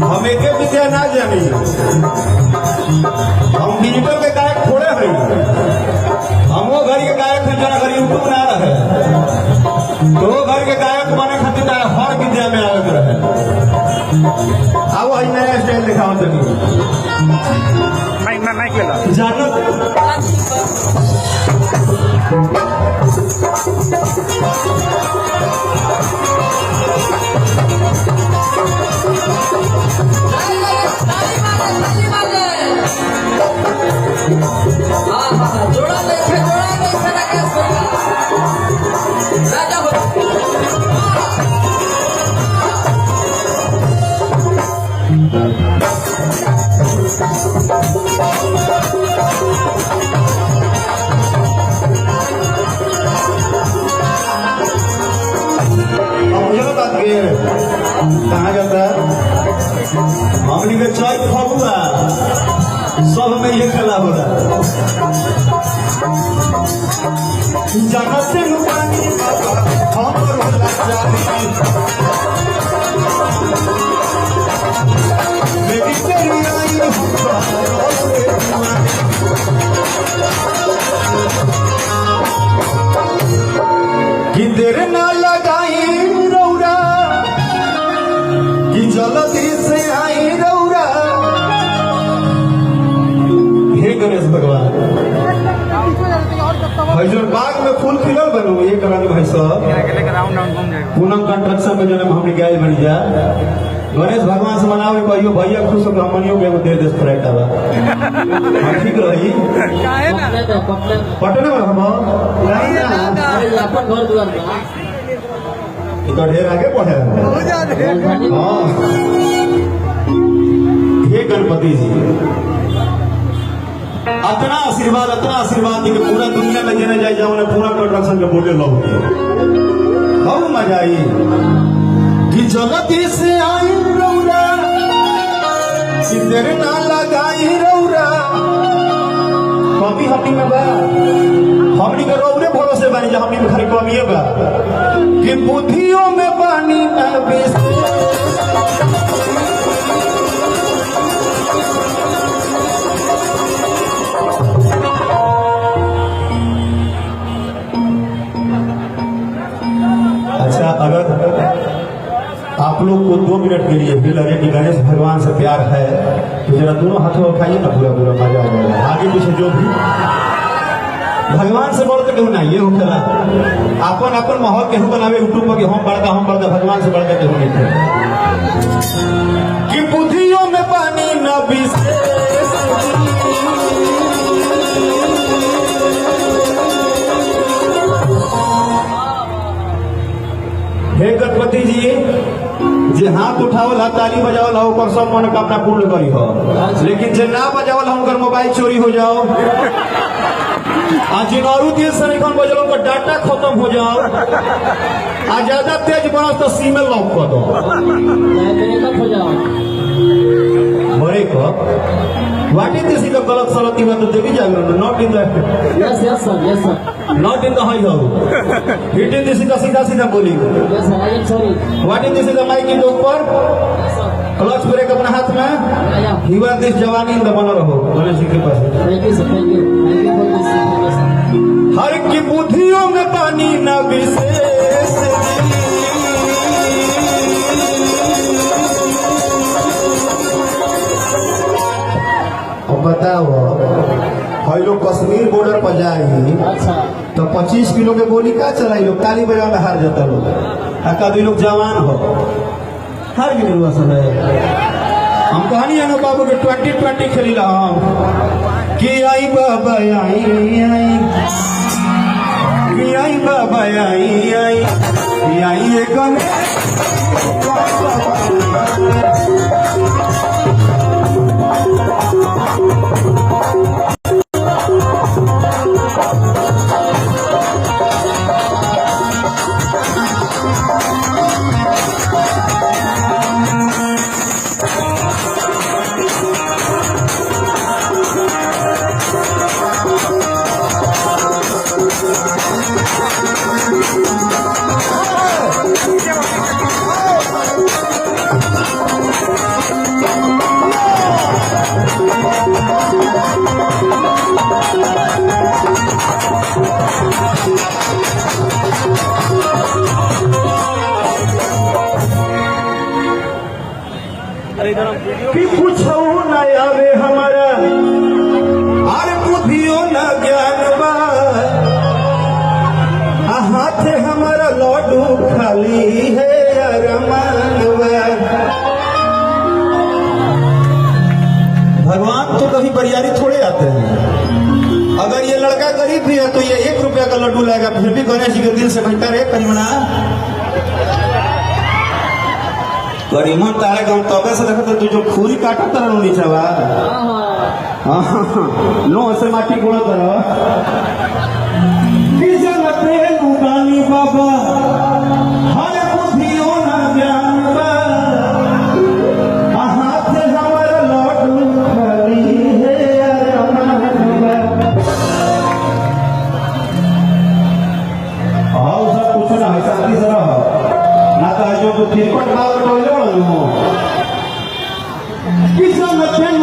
हम एक विद्या ना जानी, हम डिजिटल के गायक थोड़े हैं, हम वो घर के गायक हैं जरा घर यूट्यूब ना रहे, तो वो घर के गायक बने खातिर हर विद्या में आगे रहे। आओ आज नया स्टाइल दिखाओ तनी जानत जोड़ा देखे राजा कहा जाता है हमनी के चौक फगुआ सब में ये खेला हो रहा है। जगत से पानी कि तेरे ना लगाई रौरा कि जल्दी से आई रौरा। हे गणेश भगवान भाई जो बाग में फूल खिलल बनो ये करा दे भाई साहब पूनम कंस्ट्रक्शन में जन्म हमने गए बन जा गणेश भगवान से मनावे कहियो भैया खुश होकर हमनियो के दे दे स्प्राइट आवा ठीक रही काहे ना पटना में हम नहीं ना अपन घर द्वार तो ढेर आगे पढ़े हां हे गणपति जी अतना आशीर्वाद कि पूरा दुनिया में जेने जाए जाओ ने पूरा कंस्ट्रक्शन के बोले लोग बहुत मजा आई कि जगती से आई रौरा कि तेरे ना लगाई रौरा कभी हमनी में बा हमनी के रौरे भरोसे बानी जा हमनी में खाली कमी बा कि बुद्धियों में पानी ना बेसी अगर आप लोग को 2 मिनट के लिए भी लगे कि गणेश भगवान से प्यार है तो जरा दोनों हाथों उठाइए ना पूरा पूरा मजा आ जाएगा। आगे पीछे जो भी भगवान से बढ़ के केहू ना ये होखेला अपन अपन माहौल केहू बनावे यूट्यूब पर हम बड़का भगवान से बढ़ के केहू नहीं थे कि बुद्धियों में पानी न हे गणपति जी जे हाथ उठावल हा ताली बजावल हा ओकर सब मनोकामना पूर्ण करी हो, लेकिन जे ना बजावल हा उनकर मोबाइल चोरी हो जाओ आ जिन और तेज से नहीं बजल उनका डाटा खत्म हो जाओ आ ज्यादा तेज बना तो सीमे लॉक कर दो बड़े को What is this in the गलत सलत की बात तो देवी जागरण not in the yes sir not in the high house it is this का सीधा बोली yes sir I am sorry what is this in the mic के ऊपर क्लच ब्रेक अपने हाथ में ही वांट दिस जवानी इन बना रहो गणेश जी के पास thank you for this हर की बुद्धियों में पानी न विशेष बताओ भाई लोग कश्मीर बॉर्डर पर जाए तो 25 किलो के गोली का चलाई लोग ताली बजा में हार जाता लोग कभी लोग जवान हो हार गए हम कहानी है ना बाबू के 2020 खेली हम कि आई बाबा आई बाबा आई एक कुछ न आवे हमारा अरे बुद्धियों न ज्ञान बा हाथ हमारा लड्डू खाली है अरमान बा। भगवान तो कभी बरियारी थोड़े आते हैं। अगर ये लड़का गरीब भी है तो ये 1 रुपया का लड्डू लाएगा, फिर भी गणेश जी के दिल से कहता रे करीमना करीमन तारे गाँव तबे से देखो तो तू जो खूरी काटा तरह नीचे बा नो ऐसे माटी गुणा करो गानी बाबा हर बुद्धियों न ज्ञान बा हाथ हमारा लड्डू खाली है अरमान बा। आओ सब कुछ ना है शांति से रहो ना तो जो तो तिरपट मार तो ले लो किसान चैन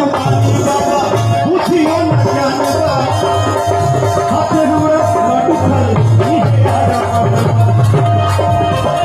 बाबा बुद्धियों न ज्ञान बा हाथ हमारा लड्डू खाली